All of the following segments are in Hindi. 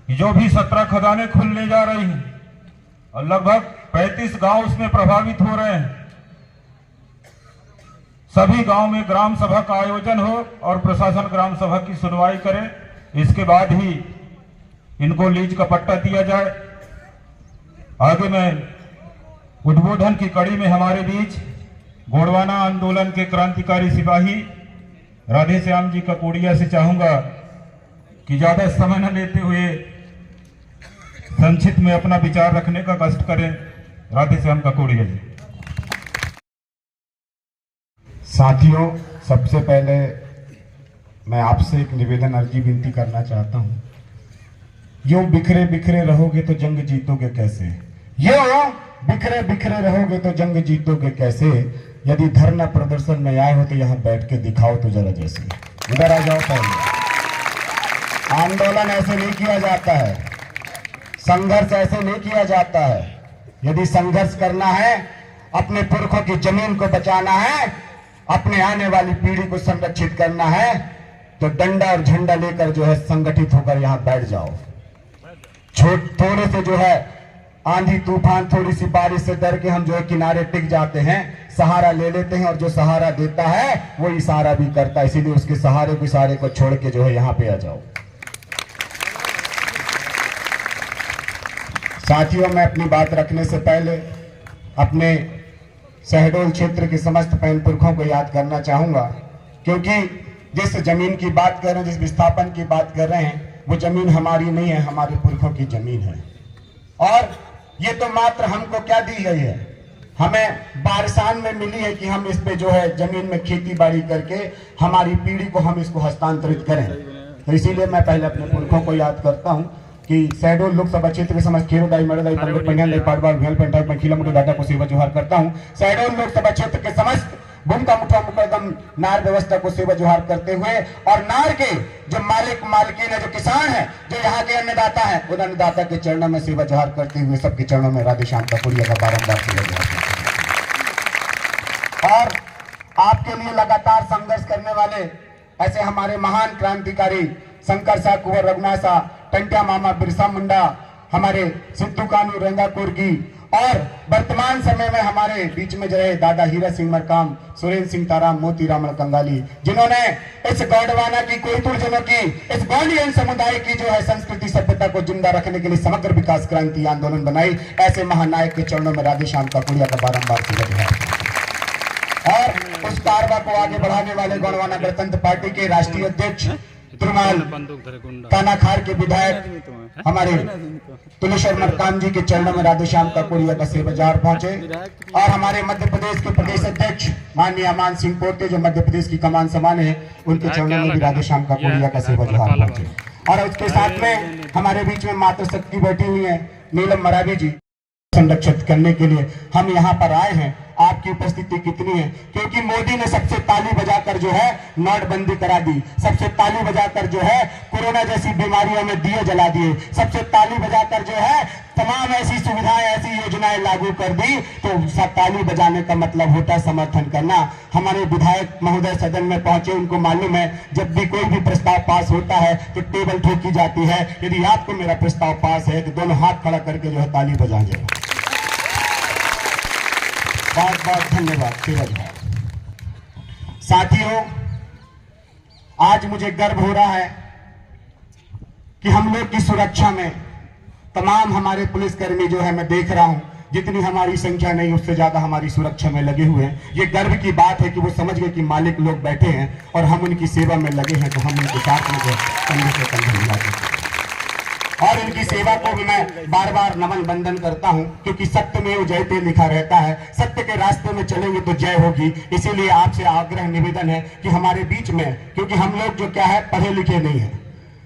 कि जो भी 17 खदानें खुलने जा रही हैं और लगभग 35 गांव उसमें प्रभावित हो रहे हैं, सभी गांव में ग्राम सभा का आयोजन हो और प्रशासन ग्राम सभा की सुनवाई करे। इसके बाद ही इनको लीज का पट्टा दिया जाए। आगे में उद्बोधन की कड़ी में हमारे बीच गोंडवाना आंदोलन के क्रांतिकारी सिपाही राधे श्याम जी ककोड़िया से चाहूंगा कि ज्यादा समय न लेते हुए संक्षिप्त में अपना विचार रखने का कष्ट करें। राधे श्याम ककोड़िया जी। साथियों, सबसे पहले मैं आपसे एक निवेदन अर्जी विनती करना चाहता हूं। यूं बिखरे बिखरे रहोगे तो जंग जीतोगे कैसे? यूं बिखरे बिखरे रहोगे तो जंग जीतोगे कैसे? यदि धरना प्रदर्शन में आए हो तो यहाँ बैठ के दिखाओ तो जरा जैसे। इधर आ जाओ। पहले आंदोलन ऐसे नहीं किया जाता है, संघर्ष ऐसे नहीं किया जाता है। यदि संघर्ष करना है, अपने पुरखों की जमीन को बचाना है, अपने आने वाली पीढ़ी को संरक्षित करना है, तो डंडा और झंडा लेकर जो है संगठित होकर यहाँ बैठ जाओ। थोड़े से जो है आंधी तूफान, थोड़ी सी बारिश से डर के हम जो है किनारे टिक जाते हैं, सहारा ले लेते हैं, और जो सहारा देता है वो इशारा भी करता है। इसीलिए उसके सहारे को इशारे को छोड़ के जो है यहाँ पे आ जाओ। साथियों, मैं अपनी बात रखने से पहले अपने शहडोल क्षेत्र के समस्त पैन पुरखों को याद करना चाहूंगा, क्योंकि जिस जमीन की बात कर रहे हैं, जिस विस्थापन की बात कर रहे हैं, वो जमीन हमारी नहीं है, हमारे पुरखों की जमीन है। और ये तो मात्र हमको क्या दी गई है, हमें वारसान में मिली है कि हम इस पे जो है जमीन में खेती बाड़ी करके हमारी पीढ़ी को हम इसको हस्तांतरित करें। तो इसीलिए मैं पहले अपने पुरखों को याद करता हूं कि शहडोल लोकसभा क्षेत्र के समस्त खेरोदाई मरदाई पंडित पंडित पाटवार भेल पेंटाई में खिला मुठो दादा को सेवा जोहार करता हूं। शहडोल लोकसभा क्षेत्र के समस्त भूमका मुठा मुकदम नार व्यवस्था को सेवा जोहार करते हुए, और नार के जो मालिक मालकिन है, जो किसान है, जो यहाँ के अन्नदाता है, उन अन्नदाता के चरणों में सेवा जोहार करते हुए सबके चरणों में राधे श्याम ककोड़िया का बारंबार सेवा जोहार करते हैं। और आपके लिए लगातार संघर्ष करने वाले ऐसे हमारे महान क्रांतिकारी शंकर शाह, कुंवर रघुनाथ शाह, टंट्या मामा, बिरसा मुंडा, हमारे सिद्धू कानू, रेंगा कुर्गी, और वर्तमान समय में हमारे बीच में जो है दादा हीरा सिंह मरकाम, सुरेंद्र सिंह ताराम, मोती रामल कंगाली, जिन्होंने इस गोंडवाना की, कोयतुर जनों की, इस गोंडियन समुदाय की जो है संस्कृति सभ्यता को जिंदा रखने के लिए समग्र विकास क्रांति आंदोलन बनाई। ऐसे महानायक के चरणों में राधे श्याम ककोड़िया का बारंबार सेवा है। और उस कारवा को आगे बढ़ाने वाले गोंडवाना गणतंत्र पार्टी के राष्ट्रीय अध्यक्ष तुरमाल कानाखार के विधायक हमारे तुलेश्वर मरकाम जी के चरणों में राधे श्याम ककोड़िया का सेवा जोहार पहुंचे। और हमारे मध्य प्रदेश के प्रदेश अध्यक्ष माननीय अमान सिंह पोते, जो मध्य प्रदेश की कमान संभाले हैं, उनके चरणों में भी राधे श्याम ककोड़िया का सेवा जोहार पहुंचे। और उसके साथ में हमारे बीच में मातृशक्ति बैठी हुई है नीलम मरावी जी, संरक्षित करने के लिए हम यहाँ पर आए हैं। आपकी उपस्थिति कितनी है, क्योंकि मोदी ने सबसे ताली बजाकर जो है नोटबंदी करा दी, सबसे ताली बजाकर जो है कोरोना जैसी बीमारियों में दिए जला दिए, सबसे ताली बजाकर जो है तमाम ऐसी सुविधाएं, ऐसी योजनाएं लागू कर दी। तो ताली बजाने का मतलब होता है समर्थन करना। हमारे विधायक महोदय सदन में पहुंचे, उनको मालूम है जब भी कोई भी प्रस्ताव पास होता है तो टेबल ठोकी जाती है। यदि आपको मेरा प्रस्ताव पास है तो दोनों हाथ खड़ा करके जो है ताली बजाएंगे। बहुत बहुत धन्यवाद। साथियों, आज मुझे गर्व हो रहा है कि हम लोग की सुरक्षा में तमाम हमारे पुलिसकर्मी जो है, मैं देख रहा हूं जितनी हमारी संख्या नहीं उससे ज्यादा हमारी सुरक्षा में लगे हुए हैं। ये गर्व की बात है कि वो समझ गए कि मालिक लोग बैठे हैं और हम उनकी सेवा में लगे हैं, तो हम उनके साथ में कंधे से कंधे मिलाते हैं। और इनकी सेवा को भी मैं बार बार नमन बंदन करता हूं, क्योंकि सत्य में जयते लिखा रहता है। सत्य के रास्ते में चलेंगे तो जय होगी। इसीलिए आपसे आग्रह निवेदन है कि हमारे बीच में, क्योंकि हम लोग जो क्या है पढ़े लिखे नहीं है।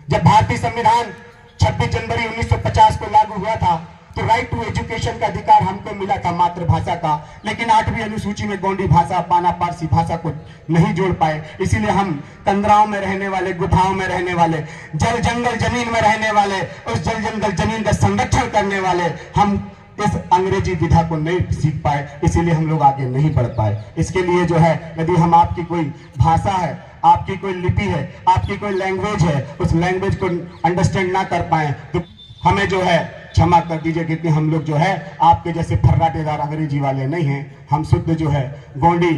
जब भारतीय संविधान 26 जनवरी 1950 को लागू हुआ था तो राइट टू एजुकेशन का अधिकार हमको मिला था मातृभाषा का, लेकिन 8वीं अनुसूची में गोंडी भाषा, पाना पारसी भाषा को नहीं जोड़ पाए। इसीलिए हम कंदराओं में रहने वाले, गुफाओं में रहने वाले, जल जंगल जमीन में रहने वाले, उस जल जंगल जमीन का संरक्षण करने वाले, हम इस अंग्रेजी विधा को नहीं सीख पाए, इसीलिए हम लोग आगे नहीं बढ़ पाए। इसके लिए जो है, यदि हम आपकी कोई भाषा है, आपकी कोई लिपि है, आपकी कोई लैंग्वेज है, उस लैंग्वेज को अंडरस्टैंड ना कर पाए तो हमें जो है क्षमा कर दीजिए, क्योंकि हम लोग जो है आपके जैसे फर्राटेदार अंग्रेजी वाले नहीं हैं। हम शुद्ध जो है गोंडी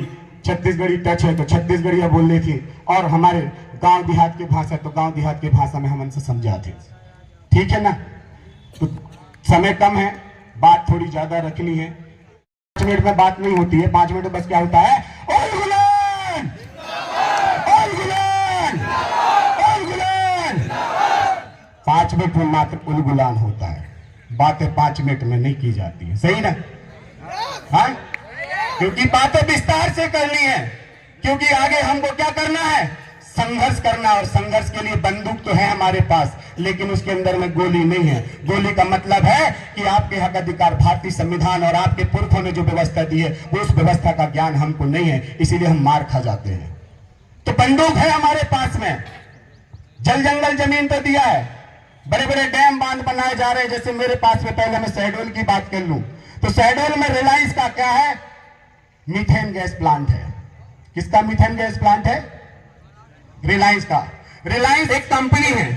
छत्तीसगढ़ी टच है तो छत्तीसगढ़िया बोल रही थी, और हमारे गांव देहात की भाषा तो गांव देहात की भाषा में हम उनसे समझाते। ठीक है ना? तो समय कम है, बात थोड़ी ज्यादा रखनी है। 5 मिनट में बात नहीं होती है, 5 मिनट में बस क्या होता है, ओल गुलान, ओल गुलान, ओल गुलान। 5 मिनट में मात्र उल गुलान होता है, बातें 5 मिनट में नहीं की जाती है। सही ना? हाँ, क्योंकि बातें विस्तार से करनी है, क्योंकि आगे हमको क्या करना है, संघर्ष करना। और संघर्ष के लिए बंदूक तो है हमारे पास, लेकिन उसके अंदर में गोली नहीं है। गोली का मतलब है कि आपके हक अधिकार भारतीय संविधान और आपके पुरखों ने जो व्यवस्था दी है वो उस व्यवस्था का ज्ञान हमको नहीं है, इसीलिए हम मार खा जाते हैं। तो बंदूक है हमारे पास में, जल जंगल जमीन तो दिया है, बड़े बड़े डैम बांध बनाए जा रहे हैं। जैसे मेरे पास में, पहले मैं शहडोल की बात कर लूं तो शहडोल में रिलायंस का क्या है, मीथेन गैस प्लांट है। किसका मीथेन गैस प्लांट है? रिलायंस का। रिलायंस एक कंपनी है,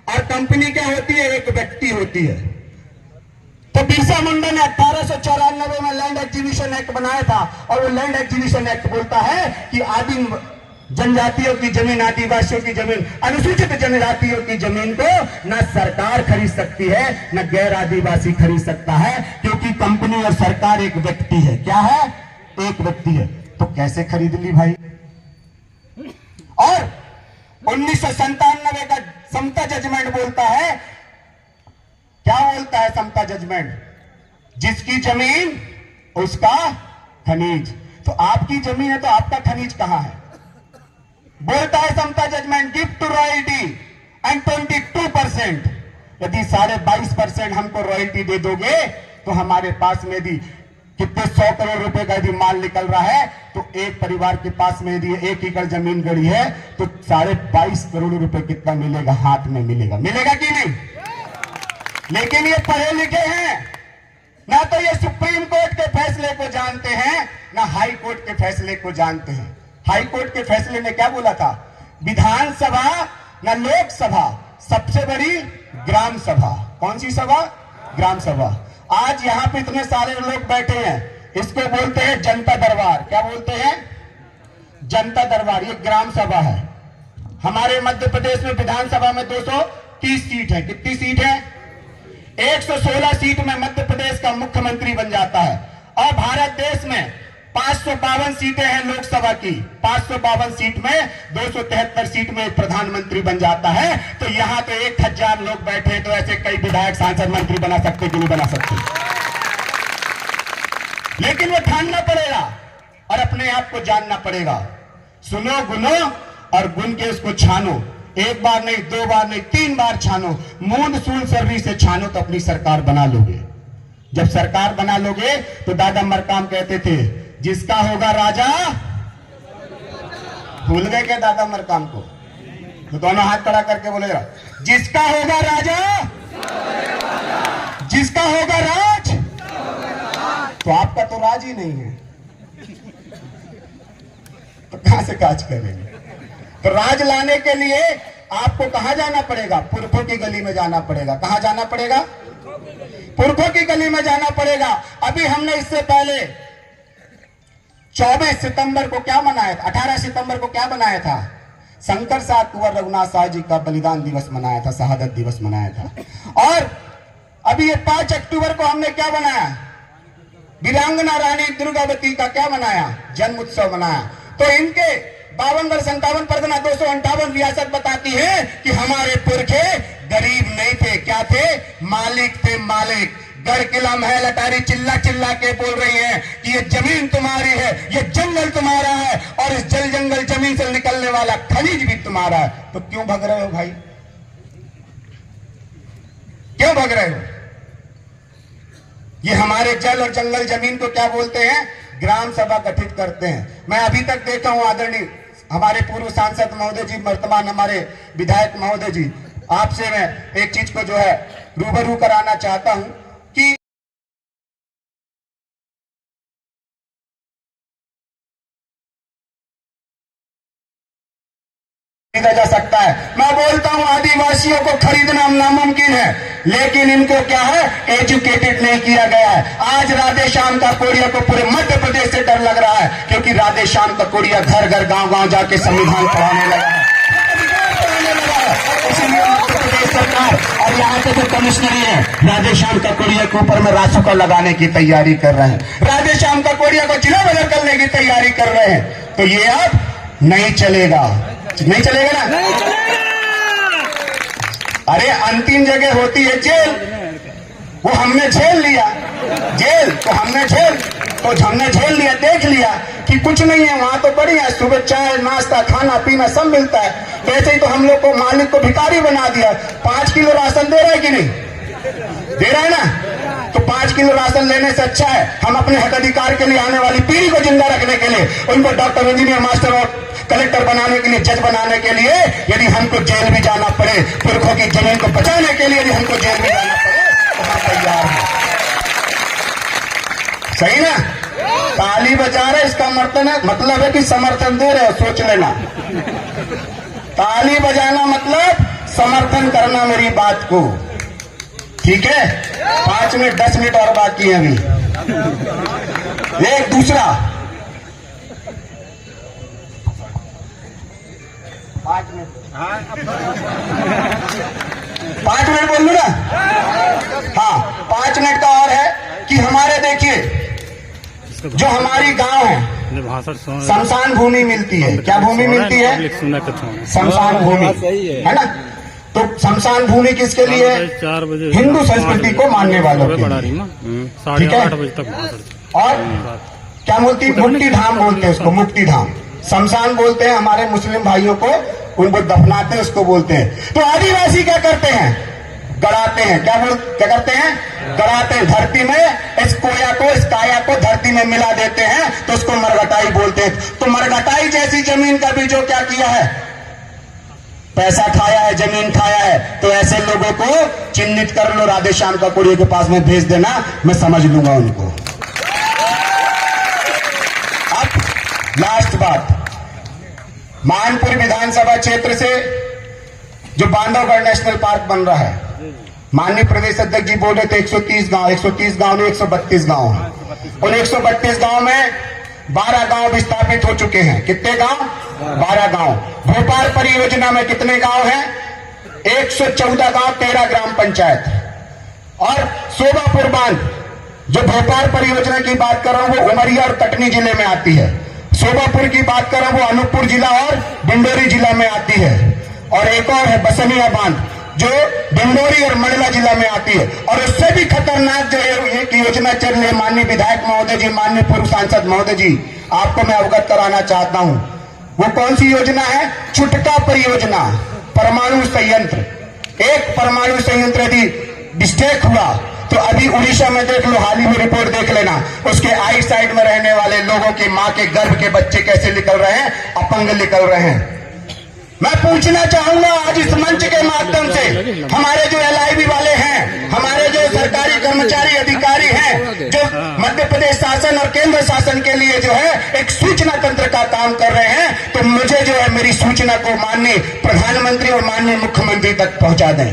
और कंपनी क्या होती है, एक व्यक्ति होती है। तो बिरसा मुंडा ने 1894 में लैंड एक्विजिशन एक्ट बनाया था, और वो लैंड एक्विजिशन एक्ट बोलता है कि आदिम जनजातियों की जमीन, आदिवासियों की जमीन, अनुसूचित जनजातियों की जमीन को न सरकार खरीद सकती है, न गैर आदिवासी खरीद सकता है, क्योंकि कंपनी और सरकार एक व्यक्ति है। क्या है? एक व्यक्ति है। तो कैसे खरीद ली भाई? और 1997 का समता जजमेंट बोलता है, क्या बोलता है समता जजमेंट, जिसकी जमीन उसका खनिज। तो आपकी जमीन है तो आपका खनिज कहां है? बोलता है Samatha judgment, gift to royalty and 22%। यदि 22.5% हमको रॉयल्टी दे दोगे तो हमारे पास में यदि कितने 100 करोड़ रुपए का यदि माल निकल रहा है, तो एक परिवार के पास में यदि 1 एकड़ जमीन गड़ी है तो 22.5 करोड़ रुपए कितना मिलेगा? हाथ में मिलेगा। मिलेगा कि नहीं? लेकिन ये पढ़े लिखे हैं ना, तो ये सुप्रीम कोर्ट के फैसले को जानते हैं, ना हाई कोर्ट के फैसले को जानते हैं। हाई कोर्ट के फैसले ने क्या बोला था, विधानसभा ना लोकसभा, सबसे बड़ी ग्राम सभा। कौन सी सभा? ग्राम सभा। आज यहां पे इतने सारे लोग बैठे हैं, इसको बोलते हैं जनता दरबार। क्या बोलते हैं? जनता दरबार। ये ग्राम सभा है। हमारे मध्य प्रदेश में विधानसभा में 230 सीट है। कितनी सीट है? 116 सीट में मध्य प्रदेश का मुख्यमंत्री बन जाता है। और भारत देश में 552 सीटें हैं लोकसभा की। 552 सीट में 273 सीट में प्रधानमंत्री बन जाता है। तो यहां तो 1000 लोग बैठे हैं, तो ऐसे कई विधायक, सांसद, मंत्री बना सकते कि नहीं बना सकते? लेकिन वो ठानना पड़ेगा और अपने आप को जानना पड़ेगा। सुनो गुनो और गुन के उसको छानो। एक बार नहीं, 2 बार नहीं, 3 बार छानो। मूंद सूल सर्री से छानो तो अपनी सरकार बना लोगे। जब सरकार बना लोगे तो दादा मरकाम कहते थे, जिसका होगा राजा। भूल गए क्या दादा मरकाम को? तो दोनों हाथ खड़ा करके बोलेगा, जिसका होगा राजा, जिसका होगा राज। तो आपका तो राज ही नहीं है, तो कहां से काज करेंगे? तो राज लाने के लिए आपको कहां जाना पड़ेगा? पुरखों की गली में जाना पड़ेगा। कहां जाना पड़ेगा? पुरखों की गली में जाना पड़ेगा। अभी हमने इससे पहले 24 सितंबर को क्या मनाया था? 18 सितंबर को क्या मनाया था? शंकर साहब कुंवर रघुनाथ साहब जी का बलिदान दिवस मनाया था, शहादत दिवस मनाया था। और अभी ये 5 अक्टूबर को हमने क्या बनाया? वीरांगना रानी दुर्गावती का क्या मनाया? जन्म उत्सव मनाया। तो इनके 52 वर्ष 57 परगना 258 रियासत बताती है कि हमारे पुरखे गरीब नहीं थे। क्या थे? मालिक थे, मालिक। गढ़ किला महल अटारी चिल्ला चिल्ला के बोल रही है कि ये जमीन तुम्हारी है, ये जंगल तुम्हारा है, और इस जल जंगल जमीन से निकलने वाला खनिज भी तुम्हारा है। तो क्यों भग रहे हो भाई? क्यों भग रहे हो? ये हमारे जल और जंगल जमीन को क्या बोलते हैं? ग्राम सभा गठित करते हैं। मैं अभी तक देखा हूं आदरणीय हमारे पूर्व सांसद महोदय जी, वर्तमान हमारे विधायक महोदय जी, आपसे मैं एक चीज को जो है रूबरू कराना चाहता हूं खरीदा जा सकता है। मैं बोलता हूं आदिवासियों को खरीदना नामुमकिन है, लेकिन इनको क्या है, एजुकेटेड नहीं किया गया है। आज राधे श्याम काकोड़िया को पूरे मध्य प्रदेश से डर लग रहा है, क्योंकि राधे श्याम काकोड़िया घर घर गांव गांव जाके संविधान पढ़ाने लगा है। इसलिए मध्य प्रदेश सरकार और यहाँ के जो कमिश्नरी है राधे श्याम काकोड़िया के ऊपर में रासुका लगाने की तैयारी कर रहे हैं, राधे श्याम काकोड़िया को जिला बदल करने की तैयारी कर रहे हैं। तो ये अब नहीं चलेगा, नहीं चलेगा ना, नहीं चलेगा। अरे अंतिम जगह होती है जेल, वो हमने झेल लिया, जेल तो हमने झेल लिया, देख लिया कि कुछ नहीं है वहां, तो बढ़िया है, सुबह चाय नाश्ता खाना पीना सब मिलता है। वैसे ही तो हम लोग को मालिक को भिखारी बना दिया। 5 किलो राशन दे रहा है कि नहीं दे रहा है ना, तो 5 किलो राशन लेने से अच्छा है हम अपने हक अधिकार के लिए आने वाली पीढ़ी को जिंदा रखने के लिए, उनको डॉक्टर, इंजीनियर, मास्टर और कलेक्टर बनाने के लिए, जज बनाने के लिए, यदि हमको जेल भी जाना पड़े, पुरखों की जमीन को बचाने के लिए यदि हमको जेल भी जाना पड़े तो हम तैयार हैं। सही ना, ताली बजा रहे इसका मतलब है कि समर्थन दे रहे हो, सोच लेना। ताली बजाना मतलब समर्थन करना मेरी बात को, ठीक है। 5 मिनट 10 मिनट और बाकी है अभी। एक दूसरा 5 मिनट बोल लू ना, हाँ 5 मिनट का और है कि हमारे देखिए जो हमारी गांव है शमशान भूमि मिलती है। क्या भूमि मिलती है? शमशान भूमि, है ना। तो शमशान भूमि किसके लिए? 4 बजे हिंदू संस्कृति को मानने वालों के लिए, ठीक है। और क्या मुक्ति धाम बोलते हैं उसको, मुक्ति धाम। शमशान बोलते हैं हमारे मुस्लिम भाइयों को, उनको दफनाते हैं उसको बोलते हैं। तो आदिवासी क्या करते हैं? गड़ाते हैं। क्या करते हैं? गड़ाते हैं। धरती में इस कोया को, इस काया को धरती में मिला देते हैं, तो उसको मरघटाई बोलते हैं। तो मरघटाई जैसी जमीन का भी जो क्या किया है, पैसा खाया है, जमीन खाया है, तो ऐसे लोगों को चिन्हित कर लो, राधे श्याम काकोड़िया के पास में भेज देना, मैं समझ लूंगा उनको। अब लास्ट बात, मानपुर विधानसभा क्षेत्र से जो बांधवगढ़ नेशनल पार्क बन रहा है, माननीय प्रदेश अध्यक्ष जी बोले थे 130 गांव में 132 गांव है। उन 132 गांव में 12 गांव विस्थापित हो चुके हैं। कितने गांव? 12 गांव। भोपाल परियोजना में कितने गांव हैं? 114 गांव, 13 ग्राम पंचायत। और शोभापुर बांध, जो भोपाल परियोजना की बात कर रहा हूं वो उमरिया और कटनी जिले में आती है। शोभापुर की बात कर रहा हूं वो अनूपपुर जिला और डिंडोरी जिला में आती है। और एक और है बसनिया बांध, जो डिंडोरी और मंडला जिला में आती है। और उससे भी खतरनाक जो एक योजना चल रही है, माननीय विधायक महोदय जी, माननीय पूर्व सांसद महोदय जी, आपको मैं अवगत कराना चाहता हूं। वो कौन सी योजना है? छुटका परियोजना, परमाणु संयंत्र। एक परमाणु संयंत्र यदि डिस्ट्रैक्ट हुआ तो अभी उड़ीसा में देख लो, हाल ही में रिपोर्ट देख लेना, उसके आई साइड में रहने वाले लोगों की मां के गर्भ के बच्चे कैसे निकल रहे हैं, अपंग निकल रहे हैं। मैं पूछना चाहूंगा आज इस मंच के माध्यम से, हमारे जो LIV वाले हैं, हमारे जो सरकारी कर्मचारी अधिकारी हैं, जो मध्य प्रदेश शासन और केंद्र शासन के लिए जो है एक सूचना तंत्र का काम कर रहे हैं, तो मुझे जो है मेरी सूचना को माननीय प्रधानमंत्री और माननीय मुख्यमंत्री तक पहुंचा दें।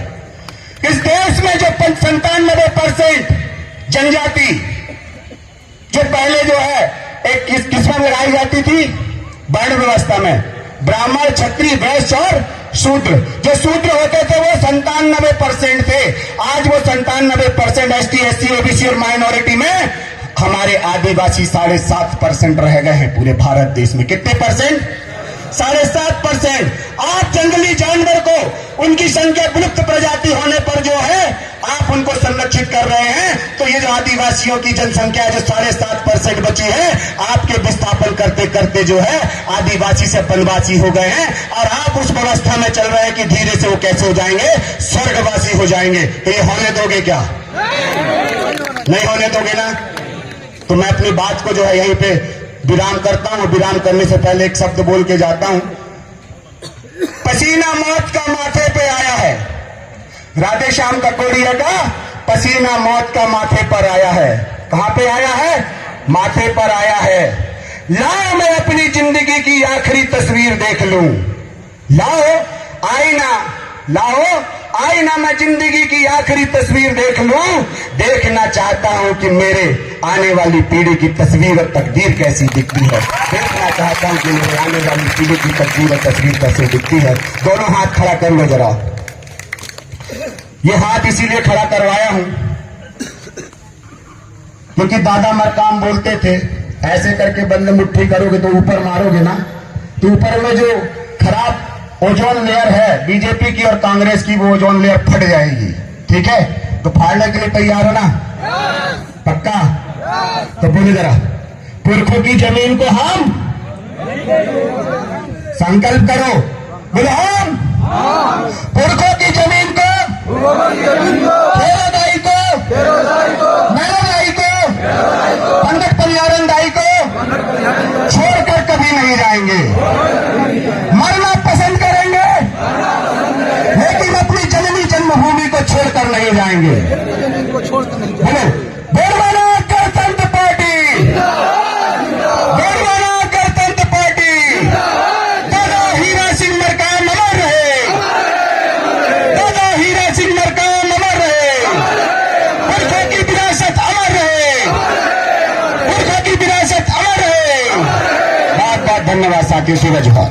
इस देश में जो 97% जनजाति जो पहले जो है एक किस्में लगाई जाती थी वर्ण व्यवस्था में, ब्राह्मण, क्षत्रिय, वैश्य और शूद्र, जो शूद्र होते थे वो 97% थे। आज वो 97% ST, SC, OBC और माइनॉरिटी में हमारे आदिवासी 7.5% रह गए हैं पूरे भारत देश में। कितने परसेंट? 7.5%। आप जंगली जानवर को, उनकी संख्या विलुप्त प्रजाति होने पर जो है आप उनको संरक्षित कर रहे हैं, तो ये जो आदिवासियों की जनसंख्या जो 7.5% बची है, आपके विस्थापन करते करते जो है आदिवासी से वनवासी हो गए हैं। और आप उस व्यवस्था में चल रहे हैं कि धीरे से वो कैसे हो जाएंगे, स्वर्गवासी हो जाएंगे। तो ये होने दोगे क्या? नहीं होने दोगे ना? तो मैं अपनी बात को जो है यहीं पे विराम करता हूं। विराम करने से पहले एक शब्द बोल के जाता हूं। पसीना मौत का माथे पे आया है, राधे श्याम काकोड़िया का पसीना मौत का माथे पर आया है। कहां पे आया है? माथे पर आया है। लाओ मैं अपनी जिंदगी की आखिरी तस्वीर देख लूं, लाओ आईना, लाओ आईना, मैं जिंदगी की आखिरी तस्वीर देख लूं। देखना चाहता हूं कि मेरे आने वाली पीढ़ी की तस्वीर और तकदीर कैसी दिखती है। देखना चाहता हूं कि मेरे आने वाली पीढ़ी की तस्वीर और तस्वीर कैसे दिखती है। दोनों हाथ खड़ा कर लो जरा। ये हाथ इसीलिए खड़ा करवाया हूं क्योंकि दादा मरकाम बोलते थे, ऐसे करके बंद मुट्ठी करोगे तो ऊपर मारोगे ना, तो ऊपर में जो खराब ओजोन लेयर है बीजेपी की और कांग्रेस की, वो ओजोन लेयर फट जाएगी। ठीक है, तो फाड़ने के लिए तैयार हो ना? पक्का? तो बोले जरा, पुरखों की जमीन को हम संकल्प करो, बोले हम पुरखों की जमीन को, दाई को, मेरा दाई को, पंडित परियारन दाई को छोड़कर कभी नहीं जाएंगे। मरना पसंद करेंगे लेकिन अपनी जननी जन्मभूमि को छोड़कर नहीं जाएंगे। बोलो, बोलवाना गणतंत्र पार्टी, बोलवाना गणतंत्र पार्टी। दादा हीरा सिंह मरकाम अमर रहे, दादा हीरा सिंह मरकाम अमर रहे, पुरखों की विरासत अमर रहे, पुरखों की विरासत अमर रहे। बहुत बहुत धन्यवाद साथियों, सूरज भाई।